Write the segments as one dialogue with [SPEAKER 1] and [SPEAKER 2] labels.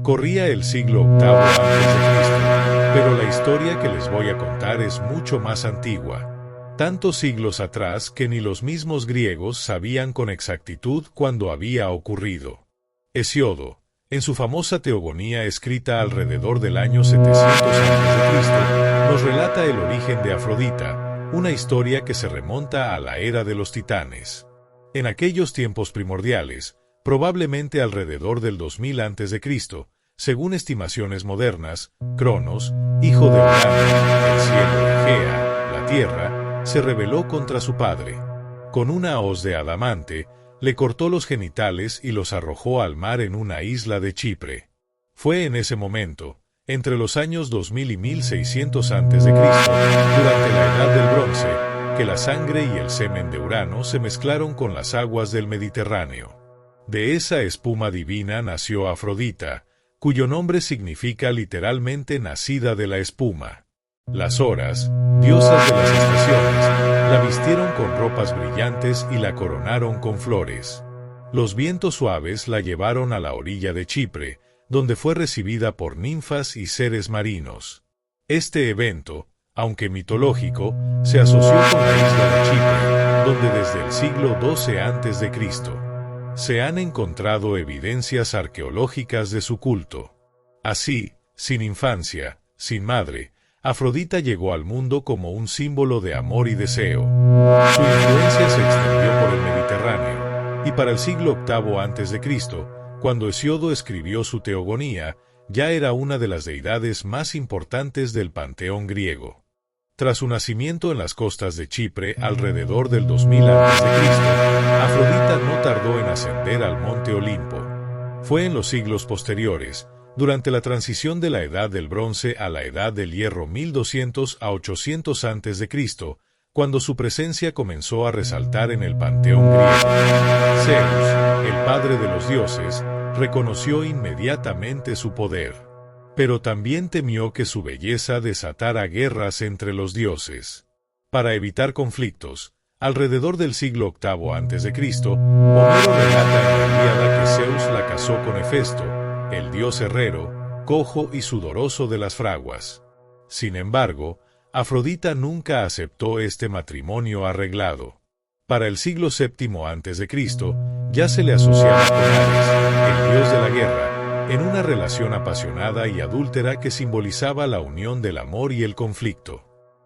[SPEAKER 1] Corría el siglo VIII a.C., pero la historia que les voy a contar es mucho más antigua. Tantos siglos atrás que ni los mismos griegos sabían con exactitud cuándo había ocurrido. Hesíodo, en su famosa Teogonía escrita alrededor del año 700 a.C., nos relata el origen de Afrodita, una historia que se remonta a la era de los titanes. En aquellos tiempos primordiales, probablemente alrededor del 2000 a.C., según estimaciones modernas, Cronos, hijo de Urano, el cielo y Gea, la tierra, se rebeló contra su padre. Con una hoz de adamante, le cortó los genitales y los arrojó al mar en una isla de Chipre. Fue en ese momento, entre los años 2000 y 1600 a.C., durante la Edad del Bronce, que la sangre y el semen de Urano se mezclaron con las aguas del Mediterráneo. De esa espuma divina nació Afrodita, cuyo nombre significa literalmente nacida de la espuma. Las horas, diosas de las estaciones, la vistieron con ropas brillantes y la coronaron con flores. Los vientos suaves la llevaron a la orilla de Chipre, donde fue recibida por ninfas y seres marinos. Este evento, aunque mitológico, se asoció con la isla de Chipre, donde desde el siglo XII a.C. se han encontrado evidencias arqueológicas de su culto. Así, sin infancia, sin madre, Afrodita llegó al mundo como un símbolo de amor y deseo. Su influencia se extendió por el Mediterráneo, y para el siglo VIII a.C., cuando Hesíodo escribió su Teogonía, ya era una de las deidades más importantes del panteón griego. Tras su nacimiento en las costas de Chipre alrededor del 2000 a.C., Afrodita no tardó en ascender al monte Olimpo. Fue en los siglos posteriores, durante la transición de la Edad del Bronce a la Edad del Hierro 1200 a 800 a.C., cuando su presencia comenzó a resaltar en el panteón griego. Zeus, el padre de los dioses, reconoció inmediatamente su poder. Pero también temió que su belleza desatara guerras entre los dioses. Para evitar conflictos, alrededor del siglo VIII a.C., Homero relata en la Ilíada que Zeus la casó con Hefesto, el dios herrero, cojo y sudoroso de las fraguas. Sin embargo, Afrodita nunca aceptó este matrimonio arreglado. Para el siglo VII a.C., ya se le asociaba con Ares, el dios de la guerra, en una relación apasionada y adúltera que simbolizaba la unión del amor y el conflicto.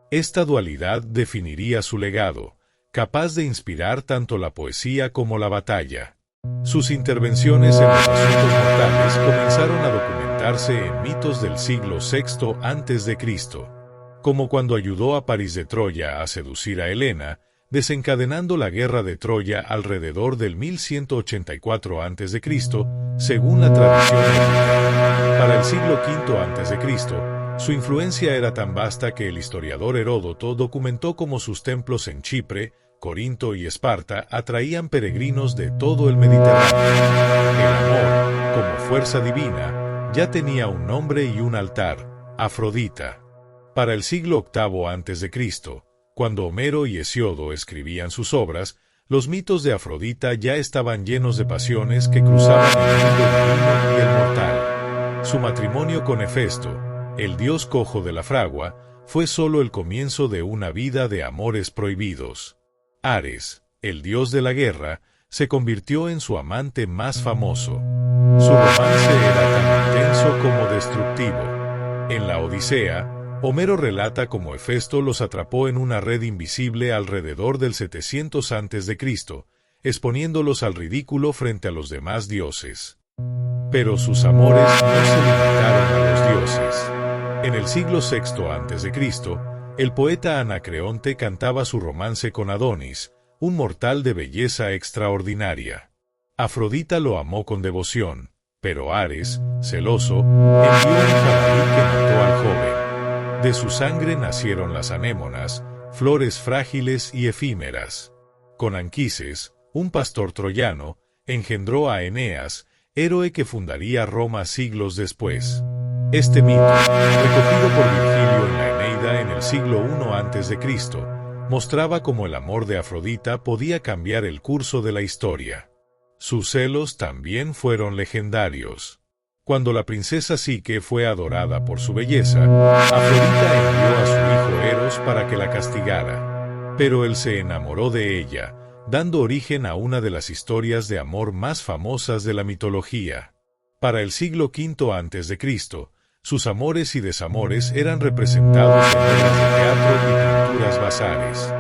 [SPEAKER 1] Esta dualidad definiría su legado, capaz de inspirar tanto la poesía como la batalla. Sus intervenciones en los asuntos mortales comenzaron a documentarse en mitos del siglo VI a.C., como cuando ayudó a París de Troya a seducir a Helena, desencadenando la guerra de Troya alrededor del 1184 a.C., según la tradición épica. Para el siglo V a.C., su influencia era tan vasta que el historiador Heródoto documentó cómo sus templos en Chipre, Corinto y Esparta atraían peregrinos de todo el Mediterráneo. El amor, como fuerza divina, ya tenía un nombre y un altar, Afrodita. Para el siglo VIII a.C., cuando Homero y Hesíodo escribían sus obras, los mitos de Afrodita ya estaban llenos de pasiones que cruzaban el mundo divino y el mortal. Su matrimonio con Hefesto, el dios cojo de la fragua, fue solo el comienzo de una vida de amores prohibidos. Ares, el dios de la guerra, se convirtió en su amante más famoso. Su romance era tan intenso como destructivo. En la Odisea, Homero relata cómo Hefesto los atrapó en una red invisible alrededor del 700 a.C., exponiéndolos al ridículo frente a los demás dioses. Pero sus amores no se limitaron a los dioses. En el siglo VI a.C., el poeta Anacreonte cantaba su romance con Adonis, un mortal de belleza extraordinaria. Afrodita lo amó con devoción, pero Ares, celoso, envió un jabalí que mató al joven. De su sangre nacieron las anémonas, flores frágiles y efímeras. Con Anquises, un pastor troyano, engendró a Eneas, héroe que fundaría Roma siglos después. Este mito, recogido por Virgilio en la Eneida en el siglo I a.C., mostraba cómo el amor de Afrodita podía cambiar el curso de la historia. Sus celos también fueron legendarios. Cuando la princesa Psique fue adorada por su belleza, Afrodita envió a su hijo Eros para que la castigara. Pero él se enamoró de ella, dando origen a una de las historias de amor más famosas de la mitología. Para el siglo V a.C., sus amores y desamores eran representados en obras de teatro y pinturas basares.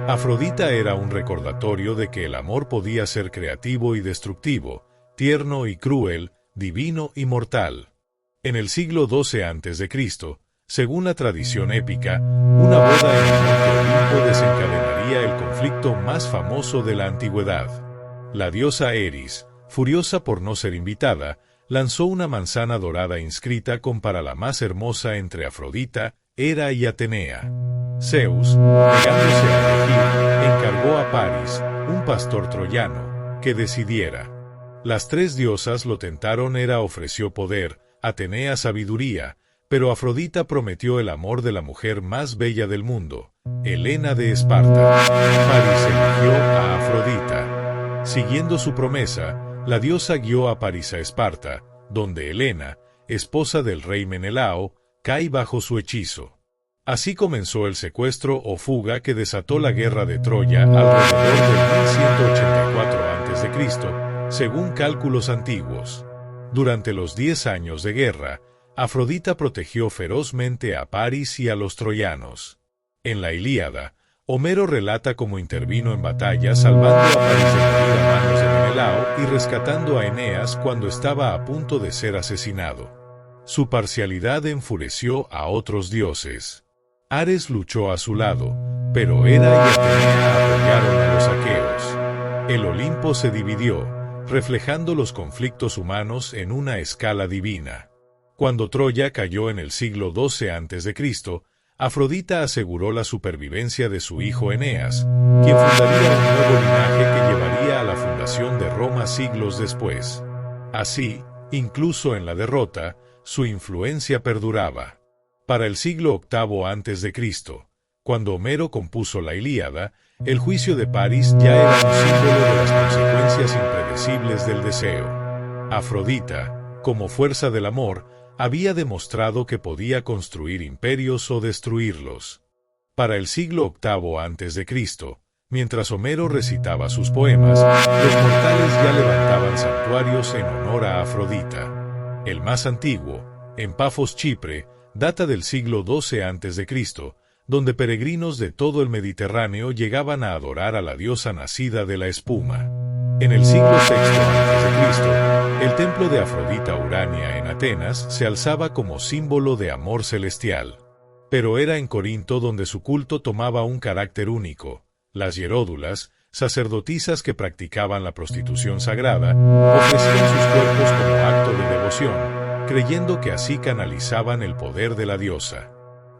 [SPEAKER 1] Afrodita era un recordatorio de que el amor podía ser creativo y destructivo, tierno y cruel, divino y mortal. En el siglo XII a.C., según la tradición épica, una boda en el monte Olimpo desencadenaría el conflicto más famoso de la antigüedad. La diosa Eris, furiosa por no ser invitada, lanzó una manzana dorada inscrita con para la más hermosa entre Afrodita, Hera y Atenea. Zeus, negándose a elegir, encargó a Paris, un pastor troyano, que decidiera. Las tres diosas lo tentaron. Hera ofreció poder, Atenea sabiduría, pero Afrodita prometió el amor de la mujer más bella del mundo, Helena de Esparta. Paris eligió a Afrodita. Siguiendo su promesa, la diosa guió a Paris a Esparta, donde Helena, esposa del rey Menelao, cae bajo su hechizo. Así comenzó el secuestro o fuga que desató la guerra de Troya alrededor del 1184 a.C., según cálculos antiguos. Durante los 10 años de guerra, Afrodita protegió ferozmente a Paris y a los troyanos. En la Ilíada, Homero relata cómo intervino en batalla salvando a Paris de morir a manos de Menelao y rescatando a Eneas cuando estaba a punto de ser asesinado. Su parcialidad enfureció a otros dioses. Ares luchó a su lado, pero Hera y Atenea apoyaron a los aqueos. El Olimpo se dividió, reflejando los conflictos humanos en una escala divina. Cuando Troya cayó en el siglo XII a.C., Afrodita aseguró la supervivencia de su hijo Eneas, quien fundaría un nuevo linaje que llevaría a la fundación de Roma siglos después. Así, incluso en la derrota, su influencia perduraba. Para el siglo VIII a.C., cuando Homero compuso la Ilíada, el juicio de Paris ya era un símbolo de las consecuencias impredecibles del deseo. Afrodita, como fuerza del amor, había demostrado que podía construir imperios o destruirlos. Para el siglo VIII a.C., mientras Homero recitaba sus poemas, los mortales ya levantaban santuarios en honor a Afrodita. El más antiguo, en Pafos, Chipre, data del siglo XII a.C., donde peregrinos de todo el Mediterráneo llegaban a adorar a la diosa nacida de la espuma. En el siglo VI a.C., el templo de Afrodita Urania en Atenas se alzaba como símbolo de amor celestial. Pero era en Corinto donde su culto tomaba un carácter único. Las hieródulas, sacerdotisas que practicaban la prostitución sagrada, ofrecían sus cuerpos como acto de devoción, creyendo que así canalizaban el poder de la diosa.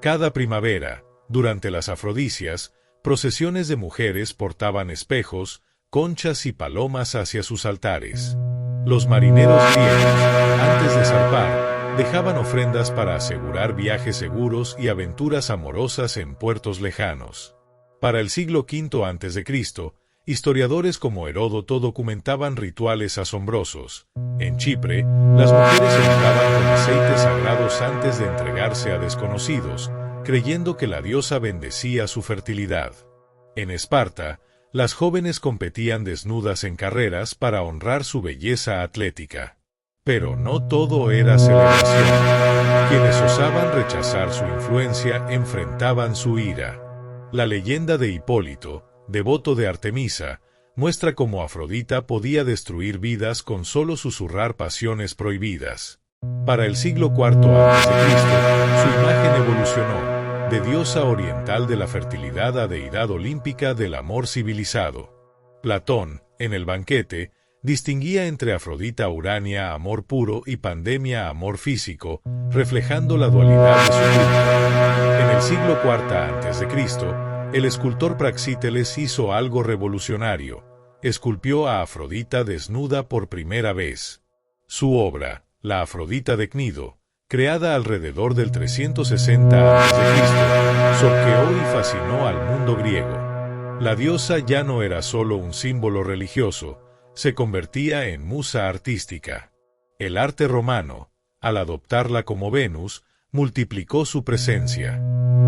[SPEAKER 1] Cada primavera, durante las afrodisias, procesiones de mujeres portaban espejos, conchas y palomas hacia sus altares. Los marineros griegos, antes de zarpar, dejaban ofrendas para asegurar viajes seguros y aventuras amorosas en puertos lejanos. Para el siglo V a.C., historiadores como Heródoto documentaban rituales asombrosos. En Chipre, las mujeres entraban con aceites sagrados antes de entregarse a desconocidos, creyendo que la diosa bendecía su fertilidad. En Esparta, las jóvenes competían desnudas en carreras para honrar su belleza atlética. Pero no todo era celebración. Quienes osaban rechazar su influencia enfrentaban su ira. La leyenda de Hipólito, devoto de Artemisa, muestra cómo Afrodita podía destruir vidas con solo susurrar pasiones prohibidas. Para el siglo IV a.C., su imagen evolucionó, de diosa oriental de la fertilidad a deidad olímpica del amor civilizado. Platón, en el Banquete, distinguía entre Afrodita Urania amor puro y Pandemia amor físico, reflejando la dualidad de su culto. En el siglo IV a.C., el escultor Praxíteles hizo algo revolucionario, esculpió a Afrodita desnuda por primera vez. Su obra, La Afrodita de Cnido, creada alrededor del 360 a.C., choqueó y fascinó al mundo griego. La diosa ya no era solo un símbolo religioso, se convertía en musa artística. El arte romano, al adoptarla como Venus, multiplicó su presencia.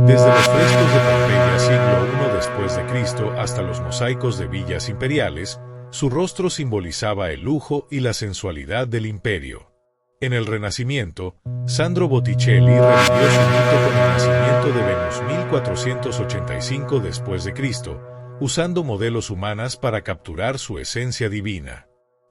[SPEAKER 1] Desde los frescos de Pompeya siglo I después de Cristo hasta los mosaicos de villas imperiales, su rostro simbolizaba el lujo y la sensualidad del imperio. En el Renacimiento, Sandro Botticelli revivió su mito con el nacimiento de Venus 1485 después de Cristo, usando modelos humanas para capturar su esencia divina.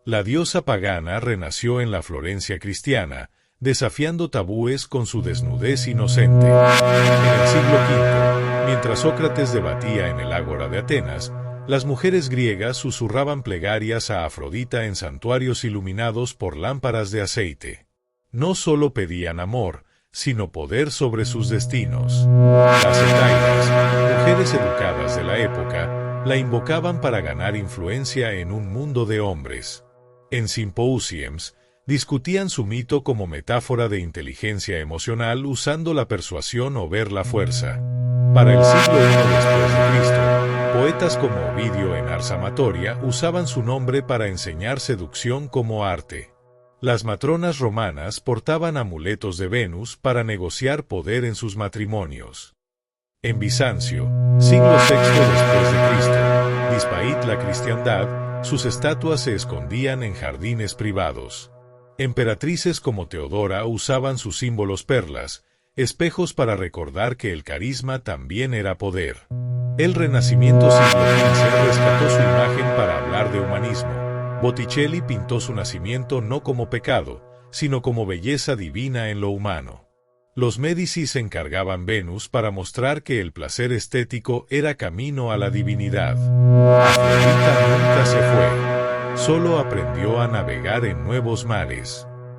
[SPEAKER 1] La diosa pagana renació en la Florencia cristiana, desafiando tabúes con su desnudez inocente. En el siglo V, mientras Sócrates debatía en el Ágora de Atenas, las mujeres griegas susurraban plegarias a Afrodita en santuarios iluminados por lámparas de aceite. No solo pedían amor, sino poder sobre sus destinos. Las hetaidas, mujeres educadas de la época, la invocaban para ganar influencia en un mundo de hombres. En simposiems, discutían su mito como metáfora de inteligencia emocional usando la persuasión o ver la fuerza. Para el siglo I después de Cristo, poetas como Ovidio en Ars Amatoria usaban su nombre para enseñar seducción como arte. Las matronas romanas portaban amuletos de Venus para negociar poder en sus matrimonios. En Bizancio, siglo VI después de Cristo, dispaíd la cristiandad, sus estatuas se escondían en jardines privados. Emperatrices como Teodora usaban sus símbolos perlas, espejos para recordar que el carisma también era poder. El Renacimiento siglo XV rescató su imagen para hablar de humanismo. Botticelli pintó su nacimiento no como pecado, sino como belleza divina en lo humano. Los Médici se encargaban Venus para mostrar que el placer estético era camino a la divinidad. Afrodita nunca se fue, solo aprendió a navegar en nuevos mares.